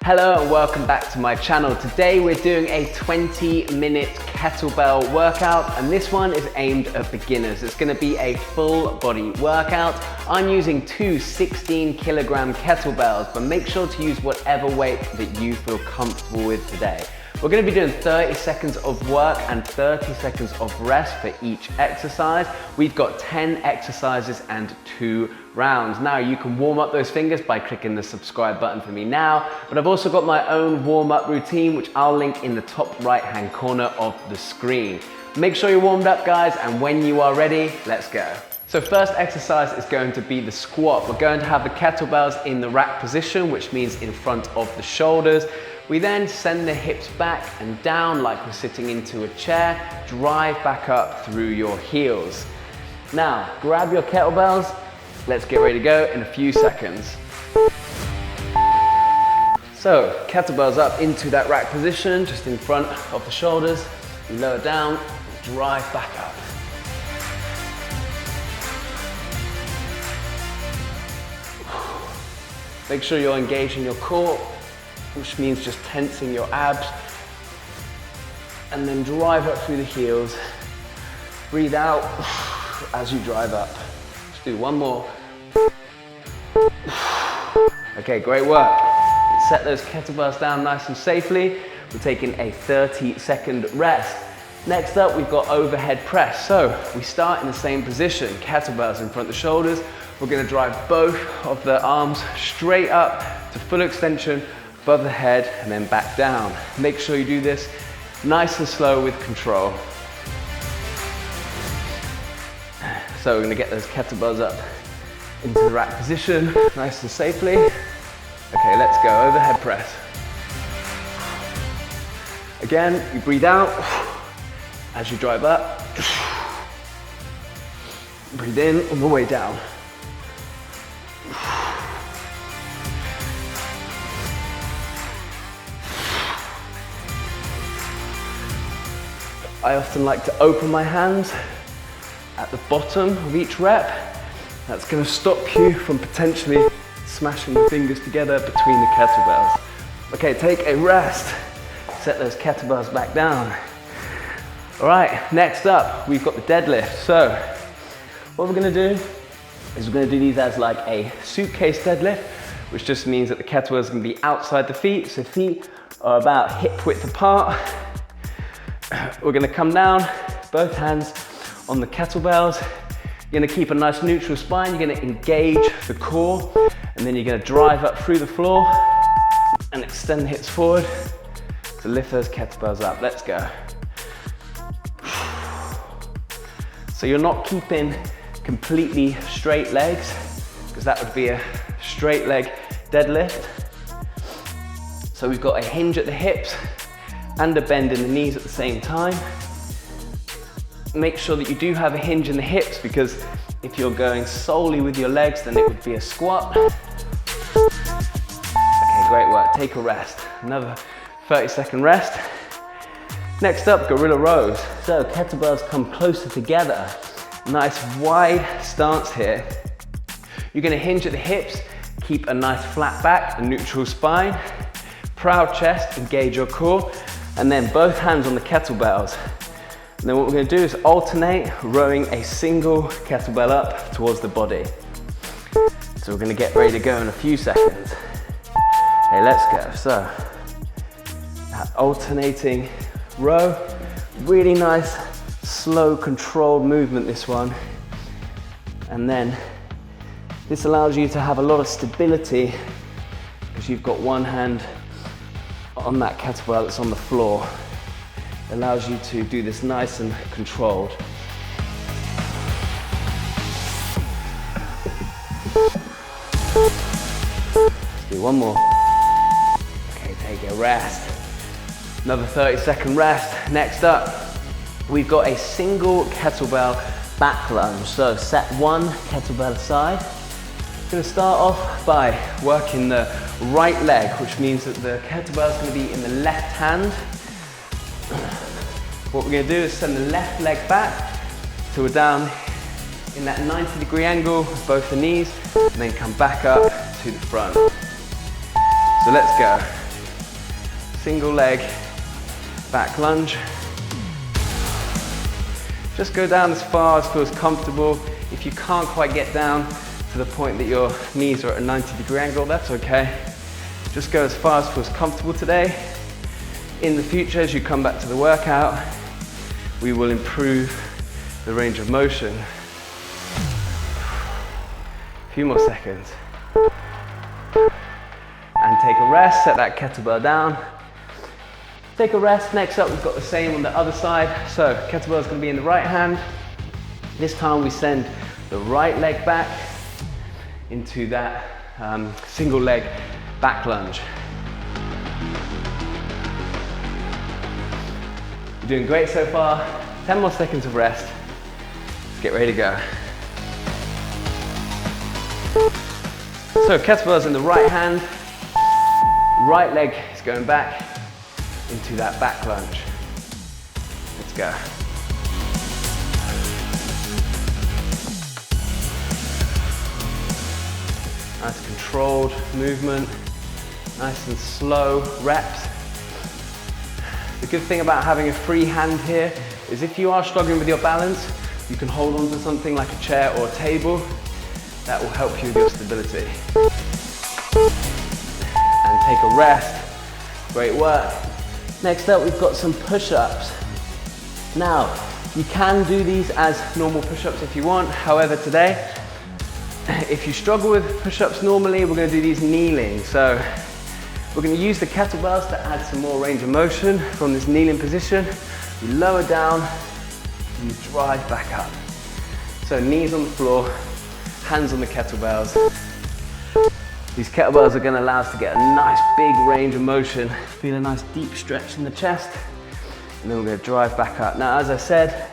Hello and welcome back to my channel. Today we're doing a 20-minute kettlebell workout, and this one is aimed at beginners. It's going to be a full body workout. I'm using two 16-kilogram kettlebells, but make sure to use whatever weight that you feel comfortable with today. We're going to be doing 30 seconds of work and 30 seconds of rest for each exercise. We've got 10 exercises and 2 rounds. Now you can warm up those fingers by clicking the subscribe button for me now, but I've also got my own warm-up routine which I'll link in the top right-hand corner of the screen. Make sure you're warmed up, guys, and when you are ready, let's go. So first exercise is going to be the squat. We're going to have the kettlebells in the rack position, which means in front of the shoulders. We then send the hips back and down like we're sitting into a chair. Drive back up through your heels. Now, grab your kettlebells. Let's get ready to go in a few seconds. So, kettlebells up into that rack position, just in front of the shoulders. You lower down, drive back up. Make sure you're engaging your core, which means just tensing your abs, and then drive up through the heels. Breathe out as you drive up. Let's do one more. Okay, great work. Set those kettlebells down nice and safely. We're taking a 30-second rest. Next up, we've got overhead press. So we start in the same position, kettlebells in front of the shoulders. We're gonna drive both of the arms straight up to full extension, above the head, and then back down. Make sure you do this nice and slow with control. So we're gonna get those kettlebells up into the rack position, nice and safely. Okay, let's go, overhead press. Again, you breathe out as you drive up. Breathe in on the way down. I often like to open my hands at the bottom of each rep. That's going to stop you from potentially smashing the fingers together between the kettlebells. Okay, take a rest. Set those kettlebells back down. All right, next up, we've got the deadlift. So what we're going to do is we're going to do these as like a suitcase deadlift, which just means that the kettlebells are going to be outside the feet. So feet are about hip width apart. We're going to come down, both hands on the kettlebells. You're going to keep a nice neutral spine. You're going to engage the core, and then you're going to drive up through the floor and extend the hips forward to lift those kettlebells up. Let's go. So you're not keeping completely straight legs, because that would be a straight leg deadlift. So we've got a hinge at the hips and a bend in the knees at the same time. Make sure that you do have a hinge in the hips, because if you're going solely with your legs, then it would be a squat. Okay, great work. Take a rest. Another 30-second rest. Next up, gorilla rows. So kettlebells come closer together. Nice wide stance here. You're going to hinge at the hips, keep a nice flat back, a neutral spine, proud chest, engage your core, and then both hands on the kettlebells. And then what we're going to do is alternate rowing a single kettlebell up towards the body. So we're going to get ready to go in a few seconds. Okay, let's go. So that alternating row, really nice, slow, controlled movement, this one. And then this allows you to have a lot of stability, because you've got one hand on that kettlebell that's on the floor. It allows you to do this nice and controlled. Let's do one more. Okay, take a rest. Another 30-second rest. Next up, we've got a single kettlebell back lunge. So set one kettlebell aside. I'm going to start off by working the right leg, which means that the kettlebell is going to be in the left hand. What we're going to do is send the left leg back till we're down in that 90-degree angle with both the knees, and then come back up to the front. So let's go. single leg back lunge. Just go down as far as feels comfortable. If you can't quite get down to the point that your knees are at a 90-degree angle, that's okay. Just go as far as feels comfortable today. In the future, as you come back to the workout, we will improve the range of motion. A few more seconds. And take a rest, set that kettlebell down. Take a rest. Next up, we've got the same on the other side. So kettlebell is going to be in the right hand. This time we send the right leg back into that single leg back lunge. You're doing great so far. 10 more seconds of rest. Let's get ready to go. So kettlebell's in the right hand. Right leg is going back into that back lunge. Let's go. Nice controlled movement, nice and slow reps. The good thing about having a free hand here is if you are struggling with your balance, you can hold on to something like a chair or a table. That will help you with your stability. And take a rest. Great work. Next up, we've got some push-ups. Now, you can do these as normal push-ups if you want. However, today, if you struggle with push-ups normally, we're going to do these kneeling. So we're going to use the kettlebells to add some more range of motion from this kneeling position. You lower down, you drive back up. So knees on the floor, hands on the kettlebells. These kettlebells are going to allow us to get a nice big range of motion. Feel a nice deep stretch in the chest. And then we're going to drive back up. Now, as I said,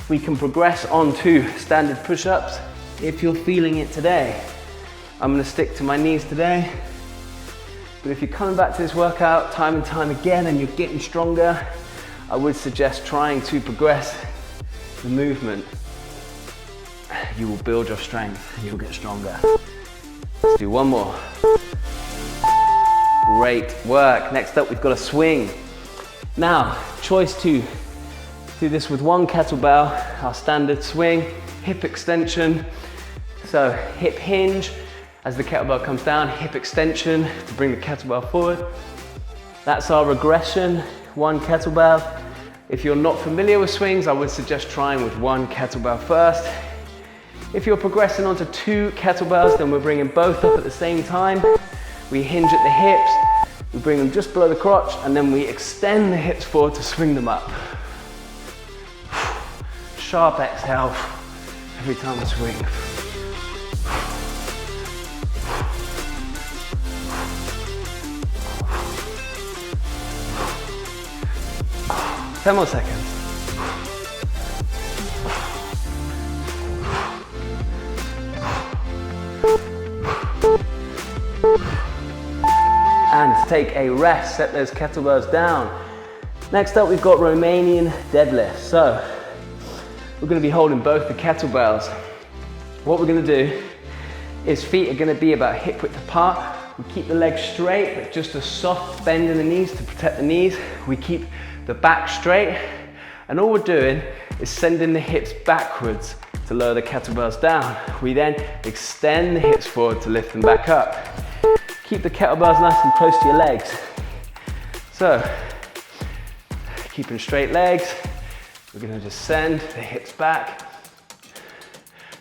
we can progress onto standard push-ups if you're feeling it today. I'm going to stick to my knees today. But if you're coming back to this workout time and time again and you're getting stronger, I would suggest trying to progress the movement. You will build your strength and you'll get stronger. Let's do one more. Great work. Next up, we've got a swing. Now, choice to do this with one kettlebell, our standard swing, hip extension. So hip hinge as the kettlebell comes down, hip extension to bring the kettlebell forward. That's our regression, one kettlebell. If you're not familiar with swings, I would suggest trying with one kettlebell first. If you're progressing onto two kettlebells, then we're bringing both up at the same time. We hinge at the hips, we bring them just below the crotch, and then we extend the hips forward to swing them up. Sharp exhale every time we swing. Ten more seconds. And take a rest, set those kettlebells down. Next up, we've got Romanian deadlift. So we're going to be holding both the kettlebells. What we're going to do is feet are going to be about hip width apart. We keep the legs straight, but just a soft bend in the knees to protect the knees. We keep the back straight, and all we're doing is sending the hips backwards to lower the kettlebells down. We then extend the hips forward to lift them back up. Keep the kettlebells nice and close to your legs. So, keeping straight legs, we're going to just send the hips back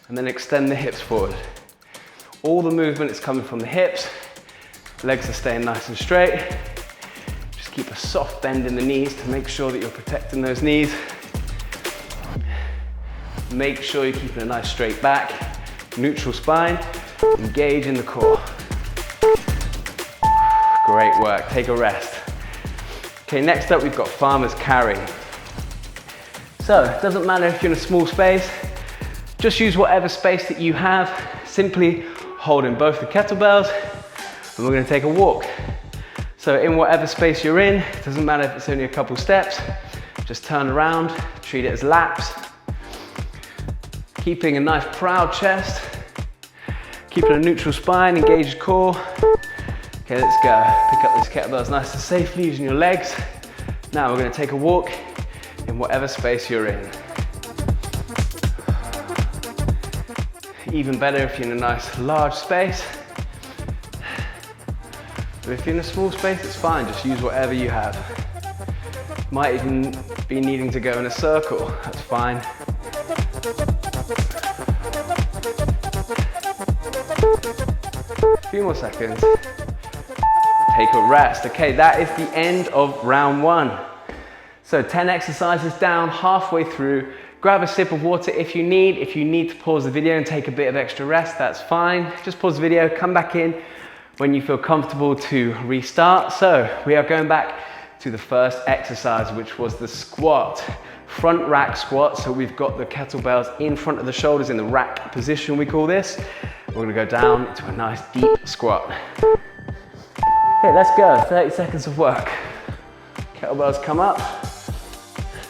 and then extend the hips forward. All the movement is coming from the hips, legs are staying nice and straight. Just keep a soft bend in the knees to make sure that you're protecting those knees. Make sure you're keeping a nice straight back, neutral spine, engage in the core. Great work, take a rest. Okay, next up we've got farmer's carry. So, it doesn't matter if you're in a small space, just use whatever space that you have, simply holding both the kettlebells, and we're going to take a walk. So in whatever space you're in, it doesn't matter if it's only a couple steps, just turn around, treat it as laps. Keeping a nice proud chest, keeping a neutral spine, engaged core. Okay, let's go. Pick up those kettlebells nice and safely using your legs. Now we're going to take a walk in whatever space you're in. Even better if you're in a nice large space. But if you're in a small space, it's fine, just use whatever you have. Might even be needing to go in a circle, that's fine. A few more seconds. Take a rest. Okay, that is the end of round one. So 10 exercises down, halfway through. Grab a sip of water if you need. If you need to pause the video and take a bit of extra rest, that's fine. Just pause the video, come back in when you feel comfortable to restart. So we are going back to the first exercise, which was the squat. Front rack squat. So we've got the kettlebells in front of the shoulders in the rack position, we call this. We're gonna go down into a nice deep squat. Okay, let's go, 30 seconds of work. Kettlebells come up,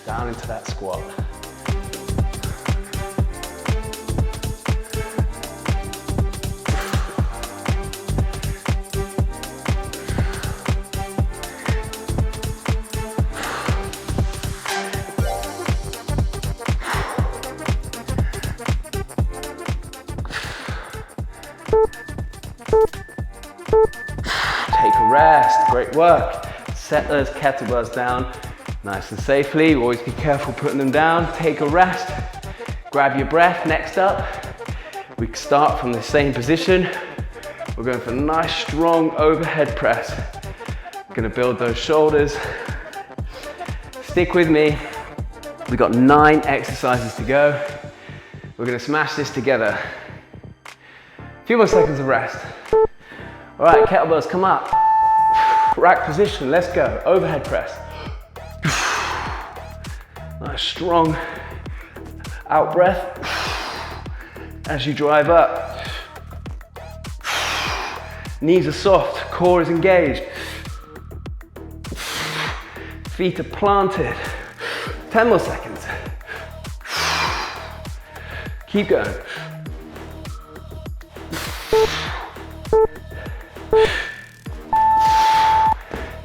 down into that squat. Take a rest, great work. Set those kettlebells down nice and safely. Always be careful putting them down. Take a rest, grab your breath. Next up, we start from the same position. We're going for a nice strong overhead press. Gonna build those shoulders. Stick with me. We've got 9 exercises to go. We're gonna smash this together. A few more seconds of rest. All right, kettlebells come up. Rack position, let's go. Overhead press. Nice strong out breath as you drive up. Knees are soft, core is engaged. Feet are planted. 10 more seconds. Keep going.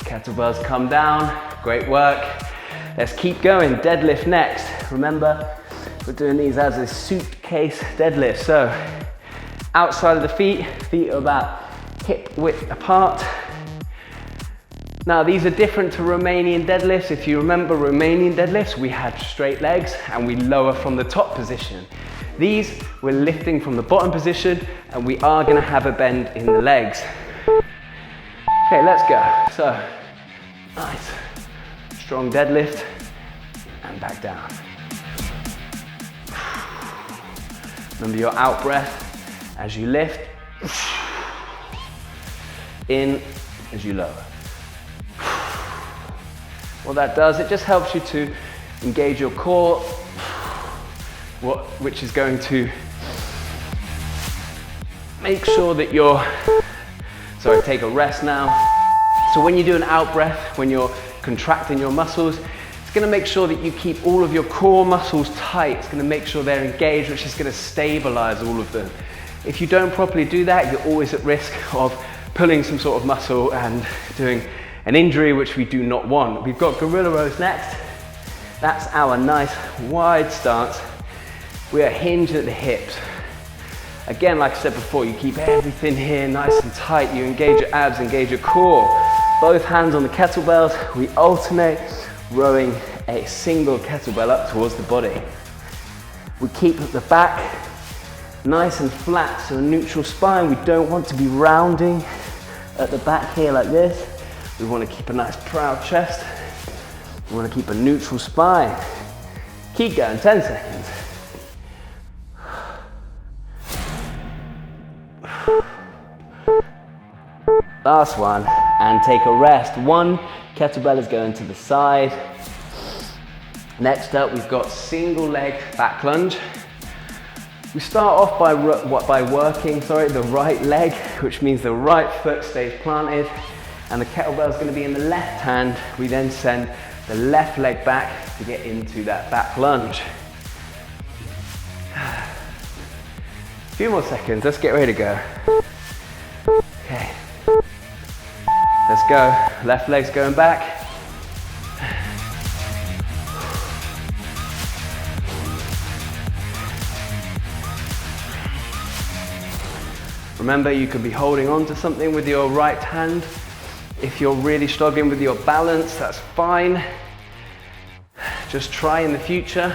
Kettlebells come down, great work. Let's keep going, deadlift next. Remember, we're doing these as a suitcase deadlift. So, outside of the feet are about hip width apart. Now, these are different to Romanian deadlifts. If you remember Romanian deadlifts, we had straight legs and we lower from the top position. These, we're lifting from the bottom position and we are gonna have a bend in the legs. Okay, let's go. So, nice, strong deadlift and back down. Remember your out breath as you lift, in as you lower. What that does, it just helps you to engage your core, which is going to make sure that you're, take a rest now. So when you do an out breath, when you're contracting your muscles, it's gonna make sure that you keep all of your core muscles tight. It's gonna make sure they're engaged, which is gonna stabilize all of them. If you don't properly do that, you're always at risk of pulling some sort of muscle and doing an injury, which we do not want. We've got gorilla rows next. That's our nice wide stance. We are hinged at the hips. Again, like I said before, you keep everything here nice and tight. You engage your abs, engage your core. Both hands on the kettlebells. We alternate rowing a single kettlebell up towards the body. We keep the back nice and flat, so a neutral spine. We don't want to be rounding at the back here like this. We want to keep a nice proud chest. We want to keep a neutral spine. Keep going, 10 seconds. Last one, and take a rest. One kettlebell is going to the side. Next up, we've got single leg back lunge. We start off by working the right leg, which means the right foot stays planted, and the kettlebell is going to be in the left hand. We then send the left leg back to get into that back lunge. A few more seconds, let's get ready to go. Okay. Let's go. Left leg's going back. Remember, you could be holding on to something with your right hand. If you're really struggling with your balance, that's fine. Just try in the future,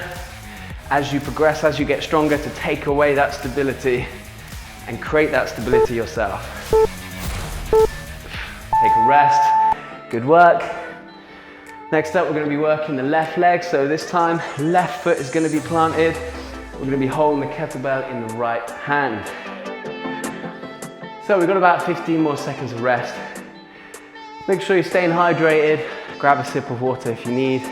as you progress, as you get stronger, to take away that stability and create that stability yourself. Take a rest. Good work. Next up, we're going to be working the left leg. So this time, left foot is going to be planted. We're going to be holding the kettlebell in the right hand. So we've got about 15 more seconds of rest. Make sure you're staying hydrated. Grab a sip of water if you need.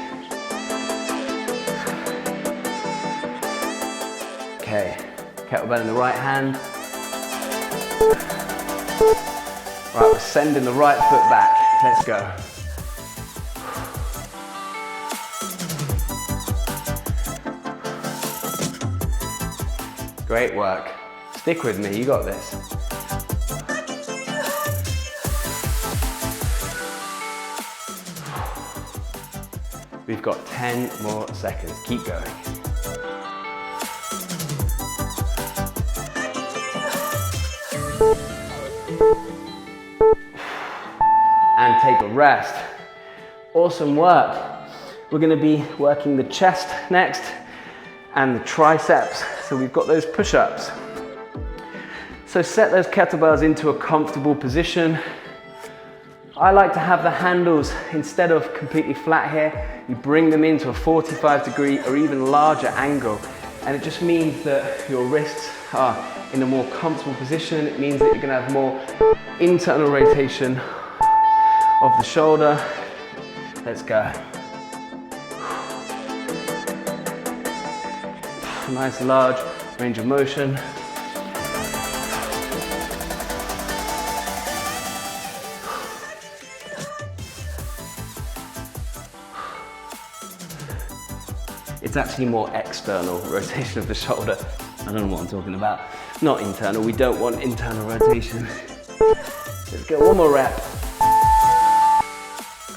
Okay, kettlebell in the right hand. Right, we're sending the right foot back. Let's go. Great work. Stick with me, you got this. We've got 10 more seconds. Keep going. And take a rest. Awesome work. We're going to be working the chest next and the triceps. So we've got those push-ups. So set those kettlebells into a comfortable position. I like to have the handles, instead of completely flat here, you bring them into a 45-degree or even larger angle. And it just means that your wrists are in a more comfortable position. It means that you're going to have more internal rotation of the shoulder. Let's go. Nice large range of motion. It's actually more external rotation of the shoulder. I don't know what I'm talking about. Not internal, we don't want internal rotation. Let's go, one more rep.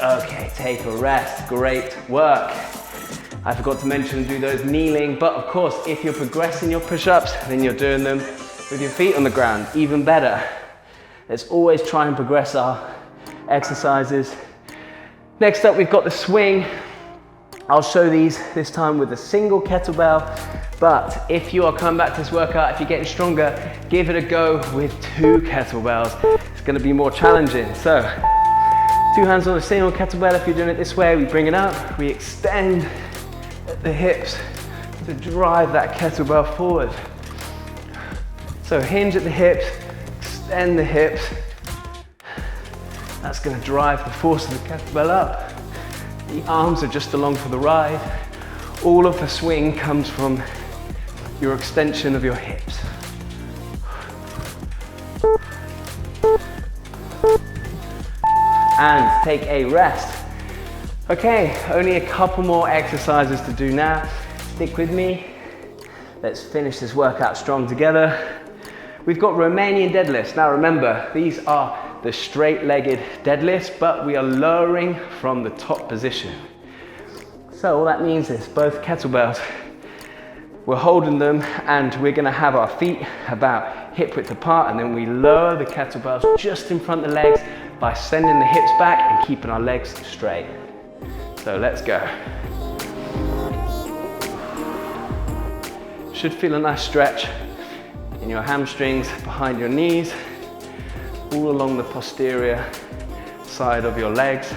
Okay, take a rest, great work. I forgot to mention, do those kneeling, but of course, if you're progressing your push-ups, then you're doing them with your feet on the ground, even better. Let's always try and progress our exercises. Next up, we've got the swing. I'll show these this time with a single kettlebell, but if you are coming back to this workout, if you're getting stronger, give it a go with 2 kettlebells. It's going to be more challenging. So 2 hands on a single kettlebell. If you're doing it this way, we bring it up, we extend at the hips to drive that kettlebell forward. So hinge at the hips, extend the hips. That's going to drive the force of the kettlebell up. The arms are just along for the ride. All of the swing comes from your extension of your hips. And take a rest. Okay, only a couple more exercises to do now. Stick with me. Let's finish this workout strong together. We've got Romanian deadlifts. Now remember, these are the straight-legged deadlifts, but we are lowering from the top position. So all that means is both kettlebells, we're holding them and we're gonna have our feet about hip width apart, and then we lower the kettlebells just in front of the legs by sending the hips back and keeping our legs straight. So let's go. Should feel a nice stretch in your hamstrings, behind your knees, all along the posterior side of your legs.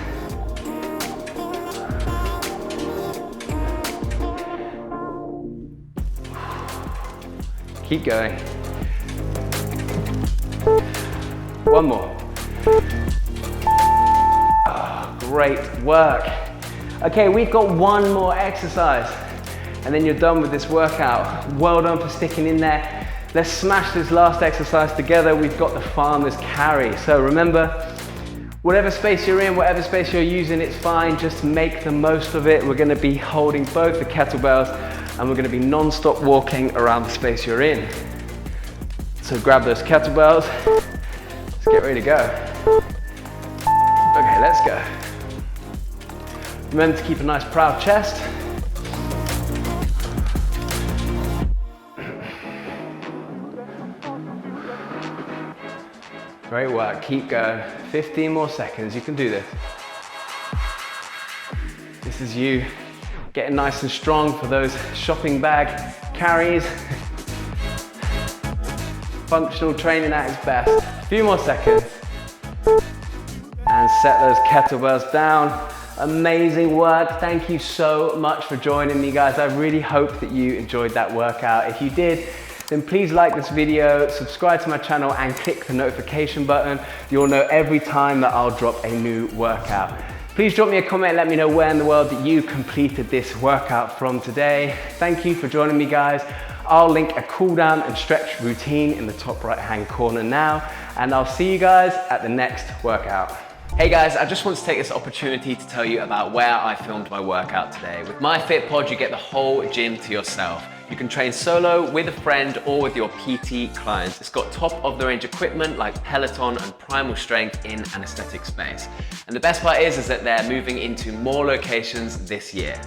Keep going. One more. Oh, great work. Okay, we've got one more exercise and then you're done with this workout. Well done for sticking in there. Let's smash this last exercise together. We've got the farmer's carry. So remember, whatever space you're in, whatever space you're using, it's fine. Just make the most of it. We're going to be holding both the kettlebells and we're going to be non-stop walking around the space you're in. So grab those kettlebells. Let's get ready to go. go. Remember to keep a nice proud chest. Great work, keep going. 15 more seconds, you can do this. This is you getting nice and strong for those shopping bag carries. Functional training at its best. A few more seconds. And set those kettlebells down. Amazing work. Thank you so much for joining me, guys. I really hope that you enjoyed that workout. If you did, then please like this video, subscribe to my channel and click the notification button. You'll know every time that I'll drop a new workout. Please drop me a comment and let me know where in the world that you completed this workout from today. Thank you for joining me, guys. I'll link a cool down and stretch routine in the top right hand corner now, and I'll see you guys at the next workout. Hey guys, I just want to take this opportunity to tell you about where I filmed my workout today. With MyFitPod, you get the whole gym to yourself. You can train solo, with a friend, or with your PT clients. It's got top of the range equipment like Peloton and Primal Strength in an aesthetic space. And the best part is that they're moving into more locations this year.